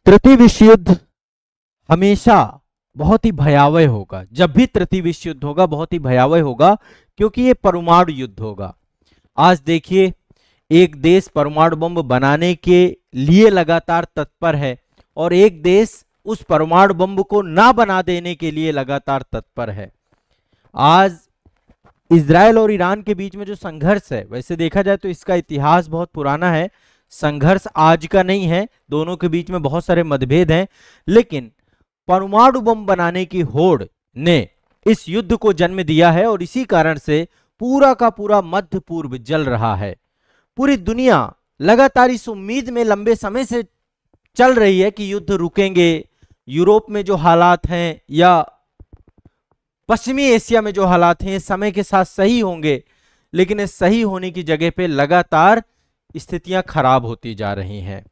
तृतीय विश्व युद्ध हमेशा बहुत ही भयावह होगा। जब भी तृतीय विश्व युद्ध होगा बहुत ही भयावह होगा, क्योंकि ये परमाणु युद्ध होगा। आज देखिए, एक देश परमाणु बम बनाने के लिए लगातार तत्पर है और एक देश उस परमाणु बम को ना बना देने के लिए लगातार तत्पर है। आज इजराइल और ईरान के बीच में जो संघर्ष है, वैसे देखा जाए तो इसका इतिहास बहुत पुराना है, संघर्ष आज का नहीं है, दोनों के बीच में बहुत सारे मतभेद हैं, लेकिन परमाणु बम बनाने की होड़ ने इस युद्ध को जन्म दिया है और इसी कारण से पूरा का पूरा मध्य पूर्व जल रहा है। पूरी दुनिया लगातार इस उम्मीद में लंबे समय से चल रही है कि युद्ध रुकेंगे, यूरोप में जो हालात हैं या पश्चिमी एशिया में जो हालात हैं समय के साथ सही होंगे, लेकिन इस सही होने की जगह पे लगातार स्थितियां खराब होती जा रही हैं।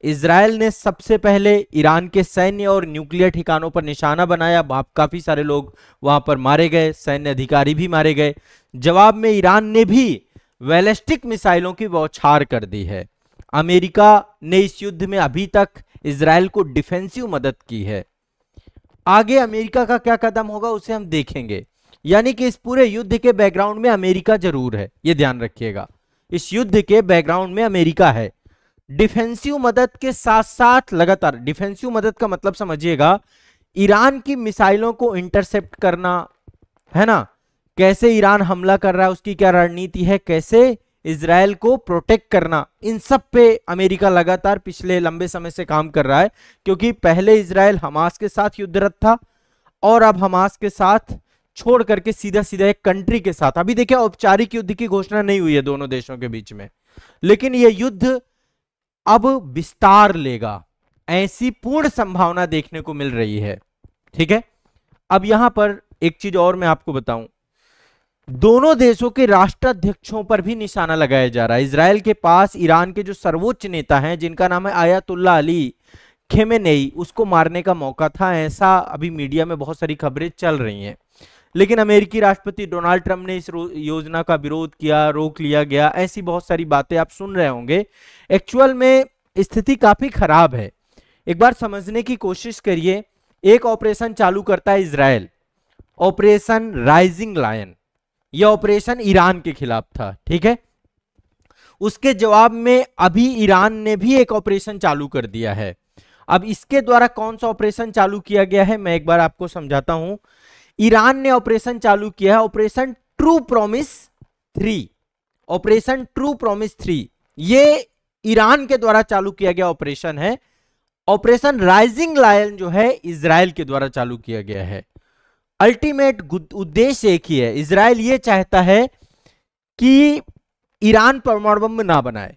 इजराइल ने सबसे पहले ईरान के सैन्य और न्यूक्लियर ठिकानों पर निशाना बनाया, काफी सारे लोग वहां पर मारे गए, सैन्य अधिकारी भी मारे गए। जवाब में ईरान ने भी बैलिस्टिक मिसाइलों की बौछार कर दी है। अमेरिका ने इस युद्ध में अभी तक इजराइल को डिफेंसिव मदद की है। आगे अमेरिका का क्या कदम होगा उसे हम देखेंगे। यानी कि इस पूरे युद्ध के बैकग्राउंड में अमेरिका जरूर है, यह ध्यान रखिएगा। इस युद्ध के बैकग्राउंड में अमेरिका है। डिफेंसिव मदद के साथ साथ लगातार, डिफेंसिव मदद का मतलब समझिएगा, ईरान की मिसाइलों को इंटरसेप्ट करना, है ना, कैसे ईरान हमला कर रहा है, उसकी क्या रणनीति है, कैसे इजराइल को प्रोटेक्ट करना, इन सब पे अमेरिका लगातार पिछले लंबे समय से काम कर रहा है। क्योंकि पहले इजराइल हमास के साथ युद्धरत था और अब हमास के साथ छोड़ करके सीधा सीधा एक कंट्री के साथ, अभी देखिए औपचारिक युद्ध की घोषणा नहीं हुई है दोनों देशों के बीच में, लेकिन यह युद्ध अब विस्तार लेगा, ऐसी पूर्ण संभावना देखने को मिल रही है। ठीक है, अब यहां पर एक चीज और मैं आपको बताऊं, दोनों देशों के राष्ट्राध्यक्षों पर भी निशाना लगाया जा रहा है। इजराइल के पास ईरान के जो सर्वोच्च नेता हैं जिनका नाम है आयतुल्लाह अली खेमेनेई, उसको मारने का मौका था, ऐसा अभी मीडिया में बहुत सारी खबरें चल रही हैं। लेकिन अमेरिकी राष्ट्रपति डोनाल्ड ट्रंप ने इस योजना का विरोध किया, रोक लिया गया, ऐसी बहुत सारी बातें आप सुन रहे होंगे। एक्चुअल में स्थिति काफी खराब है। एक बार समझने की कोशिश करिए। एक ऑपरेशन चालू करता है इजराइल, ऑपरेशन राइजिंग लायन। यह ऑपरेशन ईरान के खिलाफ था, ठीक है। उसके जवाब में अभी ईरान ने भी एक ऑपरेशन चालू कर दिया है। अब इसके द्वारा कौन सा ऑपरेशन चालू किया गया है मैं एक बार आपको समझाता हूं। ईरान ने ऑपरेशन चालू किया है operation true promise 3। Operation true promise 3 ये ईरान के द्वारा चालू किया गया ऑपरेशन है। ऑपरेशन राइजिंग लायन जो है इजराइल के द्वारा चालू किया गया है। अल्टीमेट उद्देश्य एक ही है, इजराइल ये चाहता है कि ईरान परमाणु बम ना बनाए।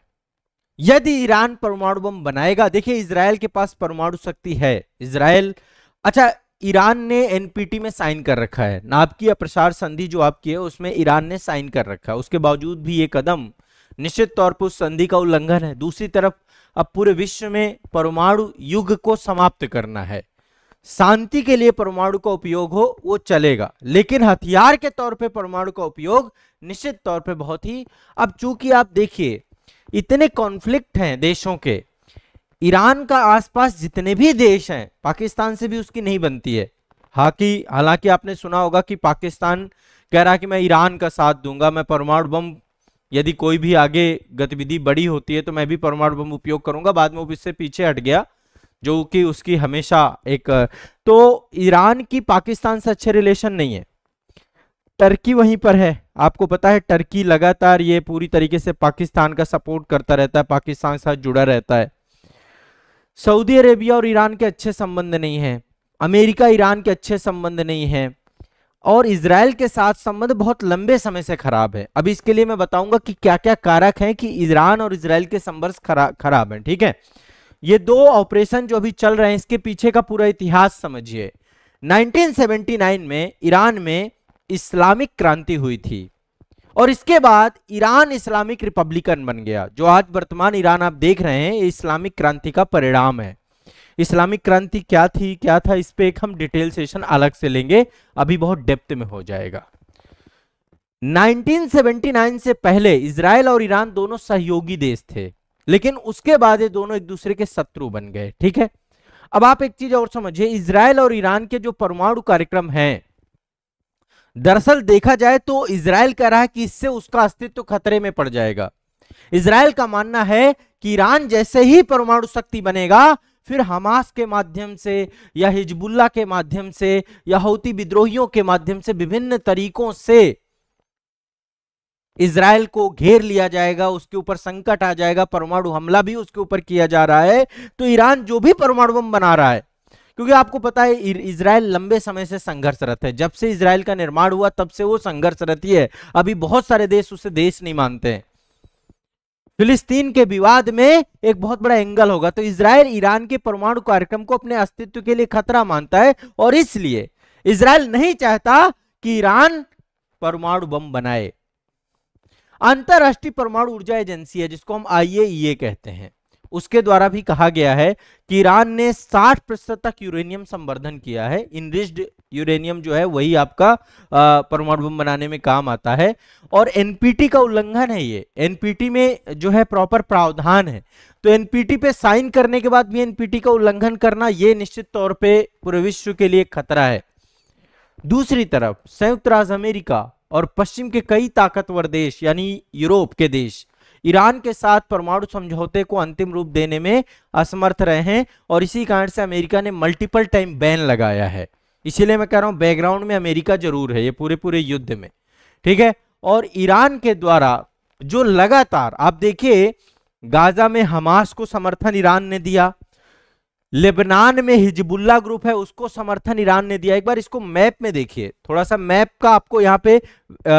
यदि ईरान परमाणु बम बनाएगा, देखिए इजराइल के पास परमाणु शक्ति है। इजराइल, अच्छा, ईरान ने एनपीटी में साइन कर रखा है, नाभिकीय अप्रसार संधि जो आपकी है उसमें ईरान ने साइन कर रखा है। उसके बावजूद भी ये कदम निश्चित तौर पर उस संधि का उल्लंघन है। दूसरी तरफ अब पूरे विश्व में परमाणु युग को समाप्त करना है। शांति के लिए परमाणु का उपयोग हो वो चलेगा, लेकिन हथियार के तौर पे परमाणु का उपयोग निश्चित तौर पे बहुत ही, अब चूंकि आप देखिए इतने कॉन्फ्लिक्ट हैं देशों के, ईरान का आसपास जितने भी देश हैं, पाकिस्तान से भी उसकी नहीं बनती है। हालांकि आपने सुना होगा कि पाकिस्तान कह रहा कि मैं ईरान का साथ दूंगा, मैं परमाणु बम, यदि कोई भी आगे गतिविधि बड़ी होती है तो मैं भी परमाणु बम उपयोग करूंगा। बाद में वो इससे पीछे हट गया, जो कि उसकी हमेशा एक, तो ईरान की पाकिस्तान से अच्छे रिलेशन नहीं है। टर्की वहीं पर है, आपको पता है टर्की लगातार ये पूरी तरीके से पाकिस्तान का सपोर्ट करता रहता है, पाकिस्तान के साथ जुड़ा रहता है। सऊदी अरेबिया और ईरान के अच्छे संबंध नहीं है, अमेरिका ईरान के अच्छे संबंध नहीं है, और इजराइल के साथ संबंध बहुत लंबे समय से खराब है। अब इसके लिए मैं बताऊंगा कि क्या क्या कारक हैं कि ईरान और इजराइल के संबंध खराब हैं, ठीक है। ये दो ऑपरेशन जो अभी चल रहे हैं इसके पीछे का पूरा इतिहास समझिए। 1979 में ईरान में इस्लामिक क्रांति हुई थी और इसके बाद ईरान इस्लामिक रिपब्लिकन बन गया। जो आज वर्तमान ईरान आप देख रहे हैं ये इस्लामिक क्रांति का परिणाम है। इस्लामिक क्रांति क्या थी, क्या था, इस पे एक हम डिटेल सेशन अलग से लेंगे, अभी बहुत डेप्थ में हो जाएगा। 1979 से पहले इजराइल और ईरान दोनों सहयोगी देश थे, लेकिन उसके बाद ये दोनों एक दूसरे के शत्रु बन गए, ठीक है। अब आप एक चीज और समझिए, इजराइल और ईरान के जो परमाणु कार्यक्रम हैं, दरअसल देखा जाए तो इजराइल कह रहा है कि इससे उसका अस्तित्व खतरे में पड़ जाएगा। इजराइल का मानना है कि ईरान जैसे ही परमाणु शक्ति बनेगा, फिर हमास के माध्यम से या हिजबुल्लाह के माध्यम से या हौती विद्रोहियों के माध्यम से विभिन्न तरीकों से इजराइल को घेर लिया जाएगा, उसके ऊपर संकट आ जाएगा, परमाणु हमला भी उसके ऊपर किया जा रहा है। तो ईरान जो भी परमाणु बम बना रहा है, क्योंकि आपको पता है इजराइल लंबे समय से संघर्षरत है, जब से इजराइल का निर्माण हुआ तब से वो संघर्षरत ही है। अभी बहुत सारे देश उसे देश नहीं मानते हैं। फिलिस्तीन के विवाद में एक बहुत बड़ा एंगल होगा। तो इजराइल ईरान के परमाणु कार्यक्रम को अपने अस्तित्व के लिए खतरा मानता है, और इसलिए इजराइल नहीं चाहता कि ईरान परमाणु बम बनाए। अंतरराष्ट्रीय परमाणु ऊर्जा एजेंसी है, जिसको हम IAEA कहते हैं, उसके द्वारा भी कहा गया है कि ईरान ने 60% तक यूरेनियम संवर्धन किया है। इनरिच्ड यूरेनियम जो है वही आपका परमाणु बम बनाने में काम आता है, और NPT का उल्लंघन है। ये NPT में जो है प्रॉपर प्रावधान है, तो NPT पे साइन करने के बाद भी NPT का उल्लंघन करना, ये निश्चित तौर पे पूरे विश्व के लिए खतरा है। दूसरी तरफ संयुक्त राज्य अमेरिका और पश्चिम के कई ताकतवर देश यानी यूरोप के देश ईरान के साथ परमाणु समझौते को अंतिम रूप देने में असमर्थ रहे हैं, और इसी कारण से अमेरिका ने मल्टीपल टाइम बैन लगाया है। इसीलिए मैं कह रहा हूं बैकग्राउंड में अमेरिका जरूर है ये पूरे युद्ध में, ठीक है। और ईरान के द्वारा जो लगातार आप देखिए, गाजा में हमास को समर्थन ईरान ने दिया, लेबनान में हिजबुल्लाह ग्रुप है उसको समर्थन ईरान ने दिया। एक बार इसको मैप में देखिए, थोड़ा सा मैप का आपको यहाँ पे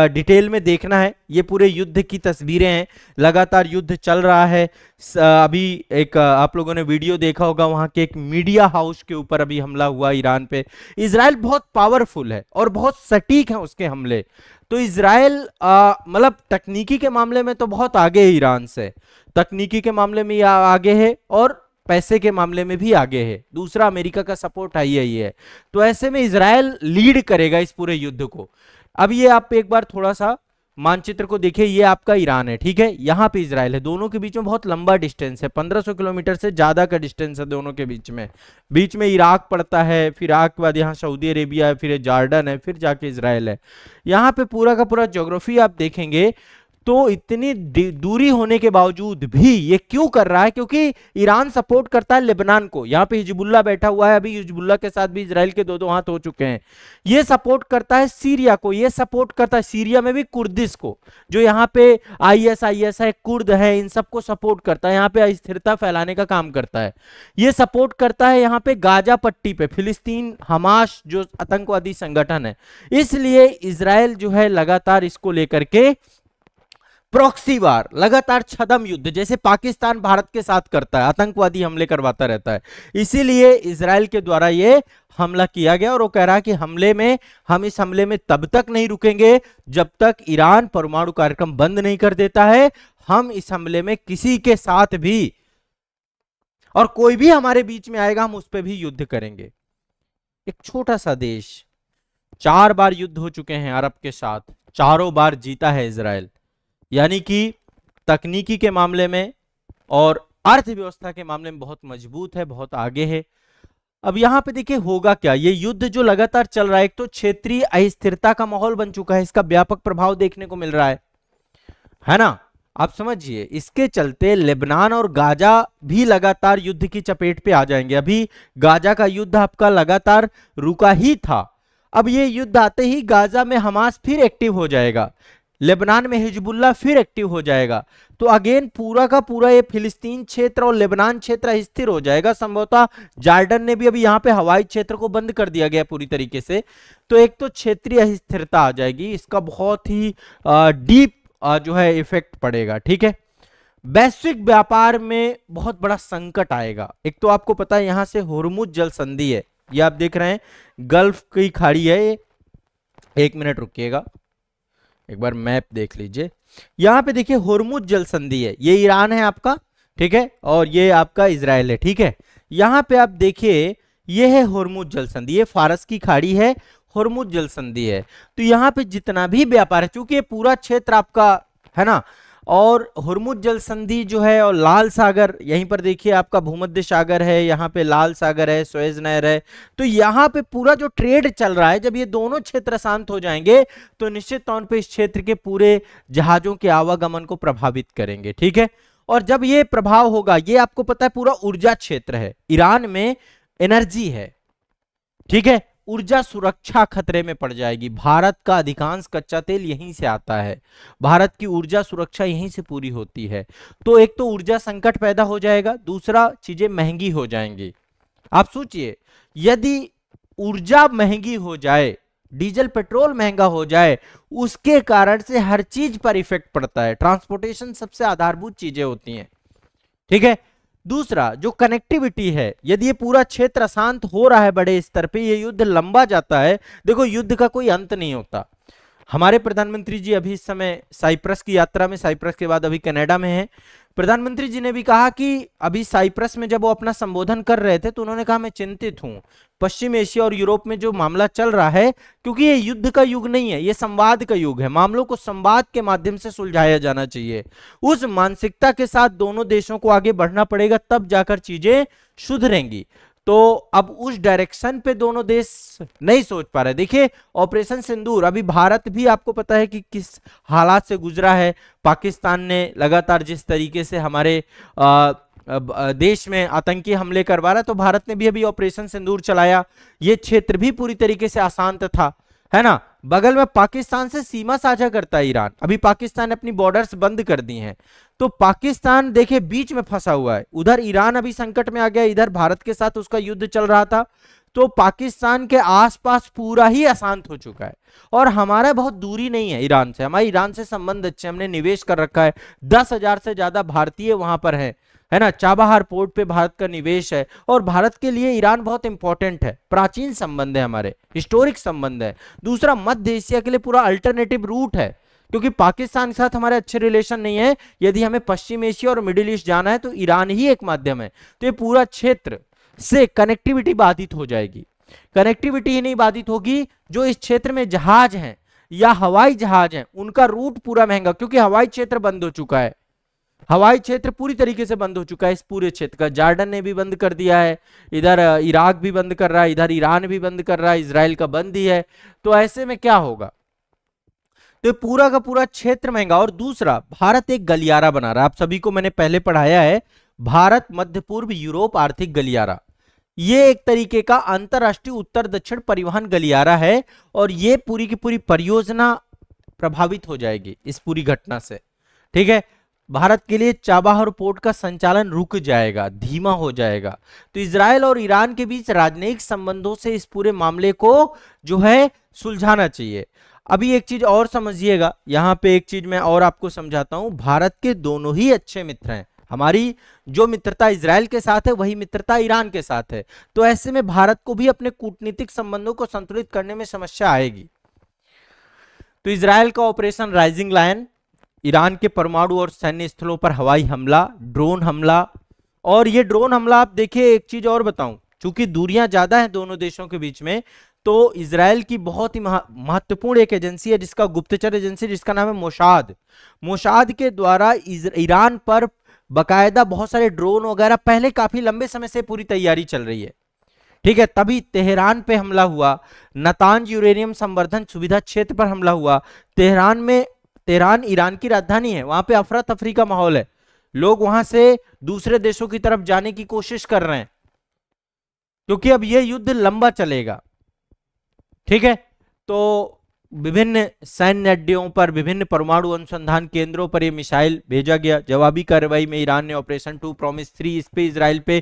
डिटेल में देखना है। ये पूरे युद्ध की तस्वीरें हैं, लगातार युद्ध चल रहा है। अभी एक आप लोगों ने वीडियो देखा होगा, वहां के एक मीडिया हाउस के ऊपर अभी हमला हुआ ईरान पे। इजराइल बहुत पावरफुल है और बहुत सटीक है उसके हमले। तो इजराइल मतलब तकनीकी के मामले में तो बहुत आगे है ईरान से, तकनीकी के मामले में आगे है और पैसे के मामले में भी आगे है। दूसरा, अमेरिका का सपोर्ट ही है। तो ऐसे में इजराइल लीड करेगा इस पूरे युद्ध को। अब ये आप एक बार थोड़ा सा मानचित्र को देखिए, ये आपका ईरान है, ठीक है, यहाँ पे इजराइल है। दोनों के बीच में बहुत लंबा डिस्टेंस है, 1500 किलोमीटर से ज्यादा का डिस्टेंस है दोनों के बीच में। बीच में इराक पड़ता है, फिर इराक के बाद यहाँ सऊदी अरेबिया है, फिर जॉर्डन है, फिर जाके इजराइल है। यहाँ पे पूरा का पूरा ज्योग्राफी आप देखेंगे तो इतनी दूरी होने के बावजूद भी ये क्यों कर रहा है? क्योंकि ईरान सपोर्ट करता है लेबनान को। यहाँ पे हिजबुल्लाह बैठा हुआ है, अभी हिजबुल्लाह के साथ भी इजराइल के दो हाथ हो चुके हैं। ये सपोर्ट करता है सीरिया को, ये सपोर्ट करता है सीरिया में भी कुर्दिश को, जो यहाँ पे IS है, कुर्द है, इन सबको सपोर्ट करता है, यहाँ पे अस्थिरता फैलाने का काम करता है। ये सपोर्ट करता है यहाँ पे गाजा पट्टी पे फिलिस्तीन हमास जो आतंकवादी संगठन है। इसलिए इजराइल जो है लगातार इसको लेकर के प्रॉक्सी वार, लगातार छदम युद्ध जैसे पाकिस्तान भारत के साथ करता है, आतंकवादी हमले करवाता रहता है। इसीलिए इजराइल के द्वारा ये हमला किया गया, और वो कह रहा है कि हम इस हमले में तब तक नहीं रुकेंगे जब तक ईरान परमाणु कार्यक्रम बंद नहीं कर देता है। हम इस हमले में किसी के साथ भी, और कोई भी हमारे बीच में आएगा, हम उस पर भी युद्ध करेंगे। एक छोटा सा देश, 4 बार युद्ध हो चुके हैं अरब के साथ, चारों बार जीता है इजराइल। यानी कि तकनीकी के मामले में और अर्थव्यवस्था के मामले में बहुत मजबूत है, बहुत आगे है। अब यहां पे देखिए होगा क्या, ये युद्ध जो लगातार चल रहा है, एक तो क्षेत्रीय अस्थिरता का माहौल बन चुका है, इसका व्यापक प्रभाव देखने को मिल रहा है ना। आप समझिए, इसके चलते लेबनान और गाजा भी लगातार युद्ध की चपेट पे आ जाएंगे। अभी गाजा का युद्ध आपका लगातार रुका ही था, अब ये युद्ध आते ही गाजा में हमास फिर एक्टिव हो जाएगा, लेबनान में हिजबुल्लाह फिर एक्टिव हो जाएगा। तो अगेन पूरा का पूरा ये फिलिस्तीन क्षेत्र और लेबनान क्षेत्र स्थिर हो जाएगा। संभवतः जॉर्डन ने भी अभी यहाँ पे हवाई क्षेत्र को बंद कर दिया गया पूरी तरीके से। तो एक तो क्षेत्रीय स्थिरता आ जाएगी, इसका बहुत ही डीप जो है इफेक्ट पड़ेगा, ठीक है। वैश्विक व्यापार में बहुत बड़ा संकट आएगा। एक तो आपको पता है यहाँ से होर्मुज जल संधि है, ये आप देख रहे हैं गल्फ की खाड़ी है। एक मिनट रुकिएगा, एक बार मैप देख लीजिए। यहां पे देखिए होर्मुज जल संधि है, ये ईरान है आपका, ठीक है, और ये आपका इजराइल है, ठीक है। यहां पे आप देखिए ये है होर्मुज जल संधि, ये फारस की खाड़ी है, होर्मुज जल संधि है। तो यहां पे जितना भी व्यापार है, चूंकि ये पूरा क्षेत्र आपका है ना और हुर्मुज जल संधि जो है, और लाल सागर, यहीं पर देखिए आपका भूमध्य सागर है, यहाँ पे लाल सागर है, सुएज नहर है। तो यहाँ पे पूरा जो ट्रेड चल रहा है, जब ये दोनों क्षेत्र शांत हो जाएंगे तो निश्चित तौर पे इस क्षेत्र के पूरे जहाजों के आवागमन को प्रभावित करेंगे। ठीक है, और जब ये प्रभाव होगा, ये आपको पता है पूरा ऊर्जा क्षेत्र है, ईरान में एनर्जी है। ठीक है, ऊर्जा सुरक्षा खतरे में पड़ जाएगी। भारत का अधिकांश कच्चा तेल यहीं से आता है, भारत की ऊर्जा सुरक्षा यहीं से पूरी होती है। तो एक तो ऊर्जा संकट पैदा हो जाएगा, दूसरा चीजें महंगी हो जाएंगी। आप सोचिए, यदि ऊर्जा महंगी हो जाए, डीजल पेट्रोल महंगा हो जाए, उसके कारण से हर चीज पर इफेक्ट पड़ता है। ट्रांसपोर्टेशन सबसे आधारभूत चीजें होती हैं। ठीक है, दूसरा जो कनेक्टिविटी है, यदि ये पूरा क्षेत्र अशांत हो रहा है बड़े स्तर पे, ये युद्ध लंबा जाता है। देखो, युद्ध का कोई अंत नहीं होता। हमारे प्रधानमंत्री जी अभी इस समय साइप्रस की यात्रा में, साइप्रस के बाद अभी कनाडा में हैं। प्रधानमंत्री जी ने भी कहा कि अभी साइप्रस में जब वो अपना संबोधन कर रहे थे तो उन्होंने कहा मैं चिंतित हूं, पश्चिम एशिया और यूरोप में जो मामला चल रहा है, क्योंकि ये युद्ध का युग नहीं है, ये संवाद का युग है। मामलों को संवाद के माध्यम से सुलझाया जाना चाहिए। उस मानसिकता के साथ दोनों देशों को आगे बढ़ना पड़ेगा, तब जाकर चीजें सुधरेंगी। तो अब उस डायरेक्शन पे दोनों देश नहीं सोच पा रहे। देखिए, ऑपरेशन सिंदूर, अभी भारत भी आपको पता है कि किस हालात से गुजरा है। पाकिस्तान ने लगातार जिस तरीके से हमारे देश में आतंकी हमले करवा रहा, तो भारत ने भी अभी ऑपरेशन सिंदूर चलाया। ये क्षेत्र भी पूरी तरीके से अशांत था, है ना। बगल में पाकिस्तान से सीमा साझा करता है ईरान। अभी पाकिस्तान ने अपनी बॉर्डर्स बंद कर दी हैं, तो पाकिस्तान देखिए बीच में फंसा हुआ है। उधर ईरान अभी संकट में आ गया, इधर भारत के साथ उसका युद्ध चल रहा था। तो पाकिस्तान के आसपास पूरा ही अशांत हो चुका है। और हमारा बहुत दूरी नहीं है ईरान से, हमारे ईरान से संबंध अच्छे, हमने निवेश कर रखा है। 10,000 से ज्यादा भारतीय वहां पर है ना। चाबहार पोर्ट पे भारत का निवेश है, और भारत के लिए ईरान बहुत इंपॉर्टेंट है। प्राचीन संबंध है, हमारे हिस्टोरिक संबंध है। दूसरा, मध्य एशिया के लिए पूरा अल्टरनेटिव रूट है, क्योंकि पाकिस्तान के साथ हमारे अच्छे रिलेशन नहीं है। यदि हमें पश्चिम एशिया और मिडिल ईस्ट जाना है तो ईरान ही एक माध्यम है। तो ये पूरा क्षेत्र से कनेक्टिविटी बाधित हो जाएगी। कनेक्टिविटी ही नहीं बाधित होगी, जो इस क्षेत्र में जहाज हैं या हवाई जहाज हैं, उनका रूट पूरा महंगा, क्योंकि हवाई क्षेत्र बंद हो चुका है। हवाई क्षेत्र पूरी तरीके से बंद हो चुका है इस पूरे क्षेत्र का। जॉर्डन ने भी बंद कर दिया है, इधर इराक भी बंद कर रहा है, इधर ईरान भी बंद कर रहा है, इजराइल का बंद ही है। तो ऐसे में क्या होगा, तो पूरा का पूरा क्षेत्र महंगा। और दूसरा, भारत एक गलियारा बना रहा है। आप सभी को मैंने पहले पढ़ाया है, भारत मध्य पूर्व यूरोप आर्थिक गलियारा, ये एक तरीके का अंतरराष्ट्रीय उत्तर दक्षिण परिवहन गलियारा है। और ये पूरी की पूरी परियोजना प्रभावित हो जाएगी इस पूरी घटना से। ठीक है, भारत के लिए चाबहार पोर्ट का संचालन रुक जाएगा, धीमा हो जाएगा। तो इजराइल और ईरान के बीच राजनयिक संबंधों से इस पूरे मामले को जो है सुलझाना चाहिए। अभी एक चीज और समझिएगा, यहां पे एक चीज मैं और आपको समझाता हूं। भारत के दोनों ही अच्छे मित्र हैं। हमारी जो मित्रता इजराइल के साथ है, वही मित्रता ईरान के साथ है। तो ऐसे में भारत को भी अपने कूटनीतिक संबंधों को संतुलित करने में समस्या आएगी। तो इजराइल का ऑपरेशन राइजिंग लायन, ईरान के परमाणु और सैन्य स्थलों पर हवाई हमला, ड्रोन हमला। और ये ड्रोन हमला, आप देखिए एक चीज और बताऊं, चूंकि दूरियां ज्यादा हैं दोनों देशों के बीच में, तो इजराइल की बहुत ही महत्वपूर्ण एक एजेंसी है, जिसका गुप्तचर एजेंसी, जिसका नाम है मोसाद। मोसाद के द्वारा ईरान पर बकायदा बहुत सारे ड्रोन वगैरह पहले काफी लंबे समय से पूरी तैयारी चल रही है। ठीक है, तभी तेहरान पे हमला हुआ, नातांज यूरेनियम संवर्धन सुविधा क्षेत्र पर हमला हुआ। तेहरान ईरान की राजधानी है, वहां पे अफरा तफरी का माहौल है। लोग वहां से दूसरे देशों की तरफ जाने की कोशिश कर रहे हैं, क्योंकि अब यह युद्ध लंबा चलेगा। ठीक है, तो विभिन्न सैन्य अड्डों पर, विभिन्न परमाणु अनुसंधान केंद्रों पर यह मिसाइल भेजा गया। जवाबी कार्रवाई में ईरान ने ऑपरेशन 2 प्रॉमिस 3, इस पे इजराइल पे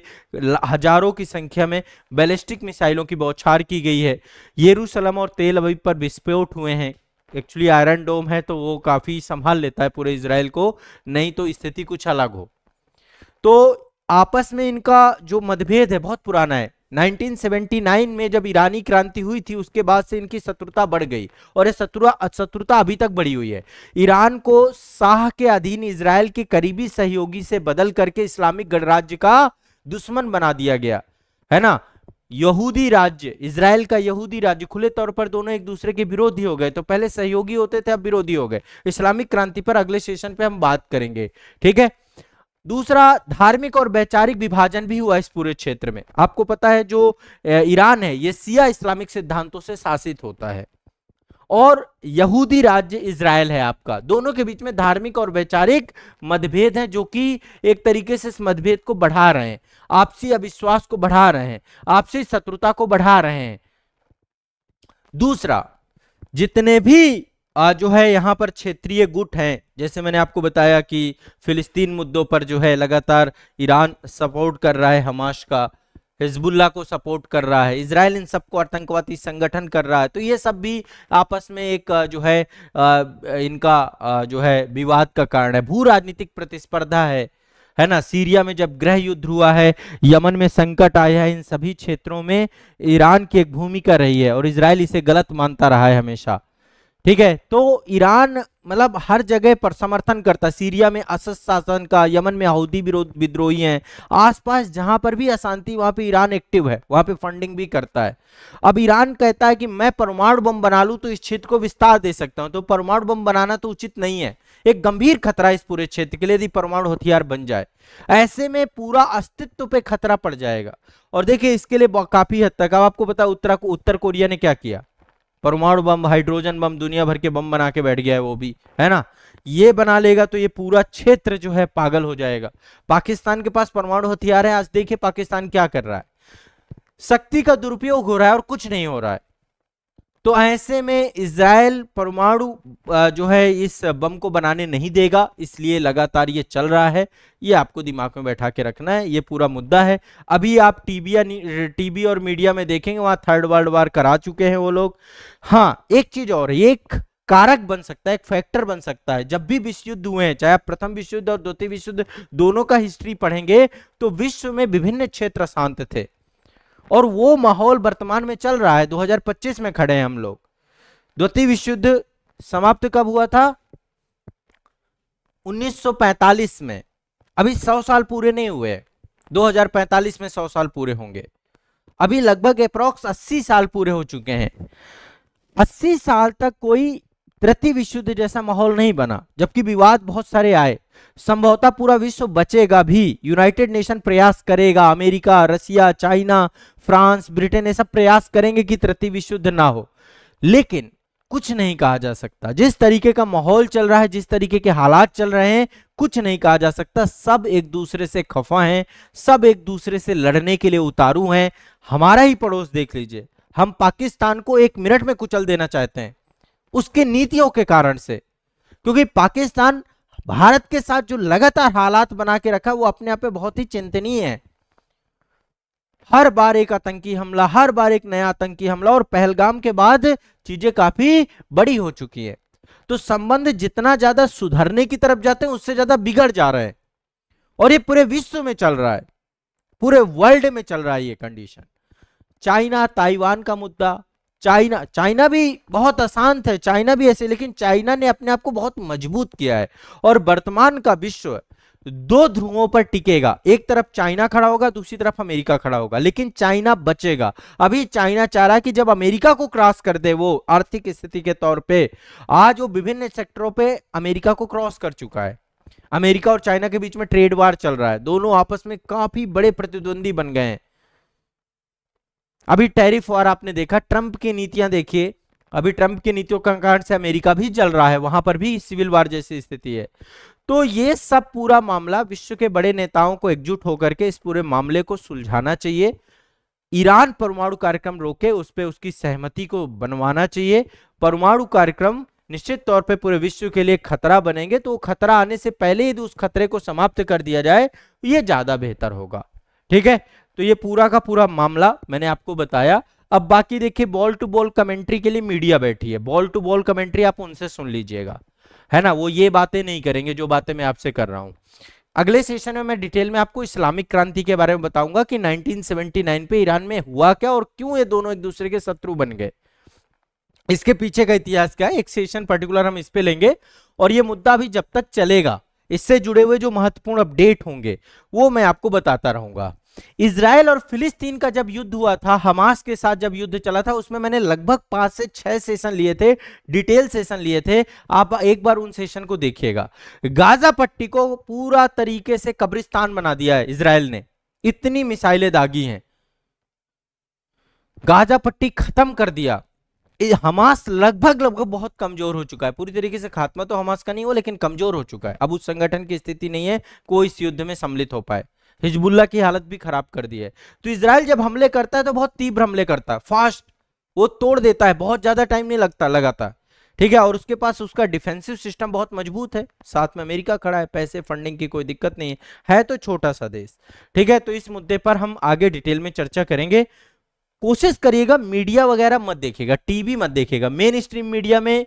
हजारों की संख्या में बैलिस्टिक मिसाइलों की बौछार की गई है। यरूशलेम और तेल अवीव पर विस्फोट हुए हैं। एक्चुअली आयरन डोम है तो वो काफी संभाल लेता है पूरे इजराइल को, नहीं तो स्थिति कुछ अलग हो। तो आपस में इनका जो मतभेद है बहुत पुराना है। 1979 में जब ईरानी क्रांति हुई थी, उसके बाद से इनकी शत्रुता बढ़ गई, और ये शत्रुता अभी तक बढ़ी हुई है। ईरान को शाह के अधीन इजराइल के करीबी सहयोगी से बदल करके इस्लामिक गणराज्य का दुश्मन बना दिया गया, है ना। यहूदी राज्य, इजराइल का यहूदी राज्य, खुले तौर पर दोनों एक दूसरे के विरोधी हो गए। तो पहले सहयोगी होते थे, अब विरोधी हो गए। इस्लामिक क्रांति पर अगले सेशन पे हम बात करेंगे, ठीक है। दूसरा, धार्मिक और वैचारिक विभाजन भी हुआ इस पूरे क्षेत्र में। आपको पता है जो ईरान है ये शिया इस्लामिक सिद्धांतों से शासित होता है, और यहूदी राज्य इजराइल है आपका। दोनों के बीच में धार्मिक और वैचारिक मतभेद हैं, जो कि एक तरीके से इस मतभेद को बढ़ा रहे हैं, आपसी अविश्वास को बढ़ा रहे हैं, आपसी शत्रुता को बढ़ा रहे हैं। दूसरा, जितने भी जो है यहाँ पर क्षेत्रीय गुट हैं, जैसे मैंने आपको बताया कि फिलिस्तीन मुद्दों पर जो है लगातार ईरान सपोर्ट कर रहा है हमास का, हिजबुल्लाह को सपोर्ट कर रहा है, इजराइल इन सबको आतंकवादी संगठन कर रहा है। तो ये सब भी आपस में एक जो है इनका जो है विवाद का कारण है। भू राजनीतिक प्रतिस्पर्धा है ना। सीरिया में जब गृह युद्ध हुआ है, यमन में संकट आया है, इन सभी क्षेत्रों में ईरान की एक भूमिका रही है और इजराइल इसे गलत मानता रहा है हमेशा, ठीक है। तो ईरान मतलब हर जगह पर समर्थन करता है। सीरिया में असद शासन का, यमन में हौदी विद्रोही हैं, आसपास जहां पर भी अशांति वहां पे ईरान एक्टिव है, वहां पे फंडिंग भी करता है। अब ईरान कहता है कि मैं परमाणु बम बना लूं तो इस क्षेत्र को विस्तार दे सकता हूं। तो परमाणु बम बनाना तो उचित नहीं है, एक गंभीर खतरा इस पूरे क्षेत्र के लिए यदि परमाणु हथियार बन जाए। ऐसे में पूरा अस्तित्व पे खतरा पड़ जाएगा। और देखिए इसके लिए काफी हद तक, अब आपको पता उत्तर कोरिया ने क्या किया, परमाणु बम, हाइड्रोजन बम, दुनिया भर के बम बना के बैठ गया है वो भी, है ना। ये बना लेगा तो ये पूरा क्षेत्र जो है पागल हो जाएगा। पाकिस्तान के पास परमाणु हथियार है, आज देखिए पाकिस्तान क्या कर रहा है, शक्ति का दुरुपयोग हो रहा है और कुछ नहीं हो रहा है। तो ऐसे में इजराइल परमाणु जो है इस बम को बनाने नहीं देगा, इसलिए लगातार ये चल रहा है। ये आपको दिमाग में बैठा के रखना है, ये पूरा मुद्दा है। अभी आप टीवी और मीडिया में देखेंगे वहां थर्ड वर्ल्ड वार करा चुके हैं वो लोग। हाँ, एक चीज और, ये एक कारक बन सकता है, एक फैक्टर बन सकता है। जब भी विश्व युद्ध हुए हैं, चाहे आप प्रथम विश्व युद्ध और द्वितीय विश्व युद्ध दोनों का हिस्ट्री पढ़ेंगे, तो विश्व में विभिन्न क्षेत्र शांत थे और वो माहौल वर्तमान में चल रहा है। 2025 में खड़े हैं हम लोग। द्वितीय विश्व युद्ध समाप्त कब हुआ था? 1945 में। अभी 100 साल पूरे नहीं हुए, 2045 में 100 साल पूरे होंगे। अभी लगभग अप्रॉक्स 80 साल पूरे हो चुके हैं। 80 साल तक कोई तृतीय विश्व युद्ध जैसा माहौल नहीं बना, जबकि विवाद बहुत सारे आए। संभवतः पूरा विश्व बचेगा भी, यूनाइटेड नेशन प्रयास करेगा, अमेरिका, रसिया, चाइना, फ्रांस, ब्रिटेन ये सब प्रयास करेंगे कि तृतीय विश्व युद्ध ना हो, लेकिन कुछ नहीं कहा जा सकता। जिस तरीके का माहौल चल रहा है, जिस तरीके के हालात चल रहे हैं, कुछ नहीं कहा जा सकता। सब एक दूसरे से खफा हैं, सब एक दूसरे से लड़ने के लिए उतारू हैं। हमारा ही पड़ोस देख लीजिए, हम पाकिस्तान को 1 मिनट में कुचल देना चाहते हैं उसके नीतियों के कारण से, क्योंकि पाकिस्तान भारत के साथ जो लगातार हालात बना के रखा वो अपने आप में बहुत ही चिंतनीय है। हर बार एक आतंकी हमला, हर बार एक नया आतंकी हमला, और पहलगाम के बाद चीजें काफी बड़ी हो चुकी है। तो संबंध जितना ज्यादा सुधरने की तरफ जाते हैं उससे ज्यादा बिगड़ जा रहे हैं, और ये पूरे विश्व में चल रहा है, पूरे वर्ल्ड में चल रहा है ये कंडीशन। चाइना ताइवान का मुद्दा, चाइना भी बहुत अशांत है, चाइना भी ऐसे, लेकिन चाइना ने अपने आप को बहुत मजबूत किया है। और वर्तमान का विश्व 2 ध्रुवों पर टिकेगा, एक तरफ चाइना खड़ा होगा, दूसरी तरफ अमेरिका खड़ा होगा, लेकिन चाइना बचेगा। अभी चाइना चाह रहा है कि जब अमेरिका को क्रॉस कर दे, वो आर्थिक स्थिति के तौर पे आज वो विभिन्न सेक्टरों पे अमेरिका को क्रॉस कर चुका है। अमेरिका और चाइना के बीच में ट्रेड वार चल रहा है, दोनों आपस में काफी बड़े प्रतिद्वंदी बन गए हैं। अभी टैरिफ वार आपने देखा, ट्रंप की नीतियां देखिए, अभी ट्रंप की नीतियों के कारण से अमेरिका भी जल रहा है, वहां पर भी सिविल वार जैसी स्थिति है। तो ये सब पूरा मामला विश्व के बड़े नेताओं को एकजुट होकर के इस पूरे मामले को सुलझाना चाहिए। ईरान परमाणु कार्यक्रम रोके, उस पर उसकी सहमति को बनवाना चाहिए। परमाणु कार्यक्रम निश्चित तौर पे पूरे विश्व के लिए खतरा बनेंगे, तो खतरा आने से पहले यदि उस खतरे को समाप्त कर दिया जाए तो ये ज्यादा बेहतर होगा। ठीक है, तो ये पूरा का पूरा मामला मैंने आपको बताया। अब बाकी देखिए, बॉल टू बॉल कमेंट्री के लिए मीडिया बैठी है, बॉल टू बॉल कमेंट्री आप उनसे सुन लीजिएगा, है ना। वो ये बातें नहीं करेंगे जो बातें मैं आपसे कर रहा हूं। अगले सेशन में मैं डिटेल में आपको इस्लामिक क्रांति के बारे में बताऊंगा कि 1979 पे ईरान में हुआ क्या और क्यों ये दोनों एक दूसरे के शत्रु बन गए, इसके पीछे का इतिहास क्या है। एक सेशन पर्टिकुलर हम इस पे लेंगे, और ये मुद्दा भी जब तक चलेगा, इससे जुड़े हुए जो महत्वपूर्ण अपडेट होंगे वो मैं आपको बताता रहूंगा। इजराइल और फिलिस्तीन का जब युद्ध हुआ था, हमास के साथ जब युद्ध चला था, उसमें मैंने लगभग 5 से 6 सेशन लिए थे, डिटेल सेशन लिए थे। आप एक बार उन सेशन को देखिएगा। गाजा पट्टी को पूरा तरीके से कब्रिस्तान बना दिया है इजराइल ने, इतनी मिसाइलें दागी हैं, गाजा पट्टी खत्म कर दिया। हमास लगभग बहुत कमजोर हो चुका है, पूरी तरीके से खात्मा तो हमास का नहीं हो, लेकिन कमजोर हो चुका है। अब उस संगठन की स्थिति नहीं है कोई इस युद्ध में सम्मिलित हो पाए। हिजबुल्लाह की हालत भी खराब कर दी है। तो इजराइल जब हमले करता है तो बहुत तीव्र हमले करता है, फास्ट, वो तोड़ देता है, बहुत ज्यादा टाइम नहीं लगता लगातार, ठीक है। और उसके पास उसका डिफेंसिव सिस्टम बहुत मजबूत है, साथ में अमेरिका खड़ा है, पैसे फंडिंग की कोई दिक्कत नहीं है तो छोटा सा देश, ठीक है। तो इस मुद्दे पर हम आगे डिटेल में चर्चा करेंगे। कोशिश करिएगा मीडिया वगैरह मत देखिएगा, टीवी मत देखिएगा। मेन स्ट्रीम मीडिया में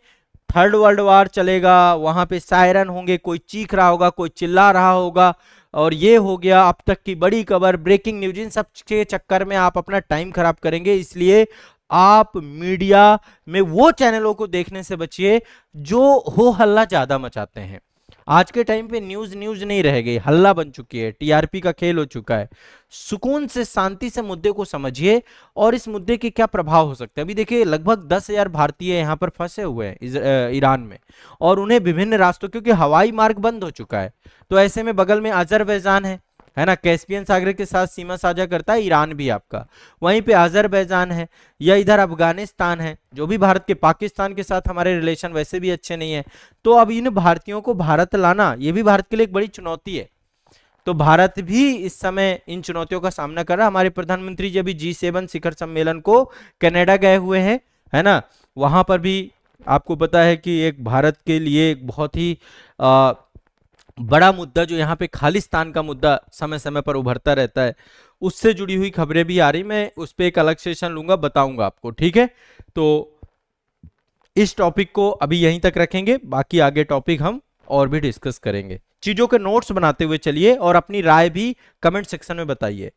थर्ड वर्ल्ड वार चलेगा, वहां पे सायरन होंगे, कोई चीख रहा होगा, कोई चिल्ला रहा होगा, और ये हो गया अब तक की बड़ी खबर, ब्रेकिंग न्यूज, इन सब के चक्कर में आप अपना टाइम खराब करेंगे। इसलिए आप मीडिया में वो चैनलों को देखने से बचिए जो हो हल्ला ज्यादा मचाते हैं। आज के टाइम पे न्यूज नहीं रह गई, हल्ला बन चुकी है, टीआरपी का खेल हो चुका है। सुकून से, शांति से मुद्दे को समझिए और इस मुद्दे के क्या प्रभाव हो सकते हैं। अभी देखिए लगभग 10,000 भारतीय यहाँ पर फंसे हुए हैं ईरान में, और उन्हें विभिन्न रास्तों, क्योंकि हवाई मार्ग बंद हो चुका है, तो ऐसे में बगल में अजरबैजान है ना, कैस्पियन सागर के साथ सीमा साझा करता है ईरान भी आपका, वहीं पे अजरबैजान है, या इधर अफगानिस्तान है, जो भी भारत के, पाकिस्तान के साथ हमारे रिलेशन वैसे भी अच्छे नहीं है। तो अब इन भारतीयों को भारत लाना, ये भी भारत के लिए एक बड़ी चुनौती है। तो भारत भी इस समय इन चुनौतियों का सामना कर रहा है। हमारे प्रधानमंत्री जी अभी G7 शिखर सम्मेलन को कनाडा गए हुए हैं, है ना, वहां पर भी आपको पता है कि एक भारत के लिए एक बहुत ही बड़ा मुद्दा, जो यहाँ पे खालिस्तान का मुद्दा समय समय पर उभरता रहता है, उससे जुड़ी हुई खबरें भी आ रही। मैं उस पर एक अलग सेशन लूंगा, बताऊंगा आपको, ठीक है। तो इस टॉपिक को अभी यहीं तक रखेंगे, बाकी आगे टॉपिक हम और भी डिस्कस करेंगे। चीजों के नोट्स बनाते हुए चलिए और अपनी राय भी कमेंट सेक्शन में बताइए।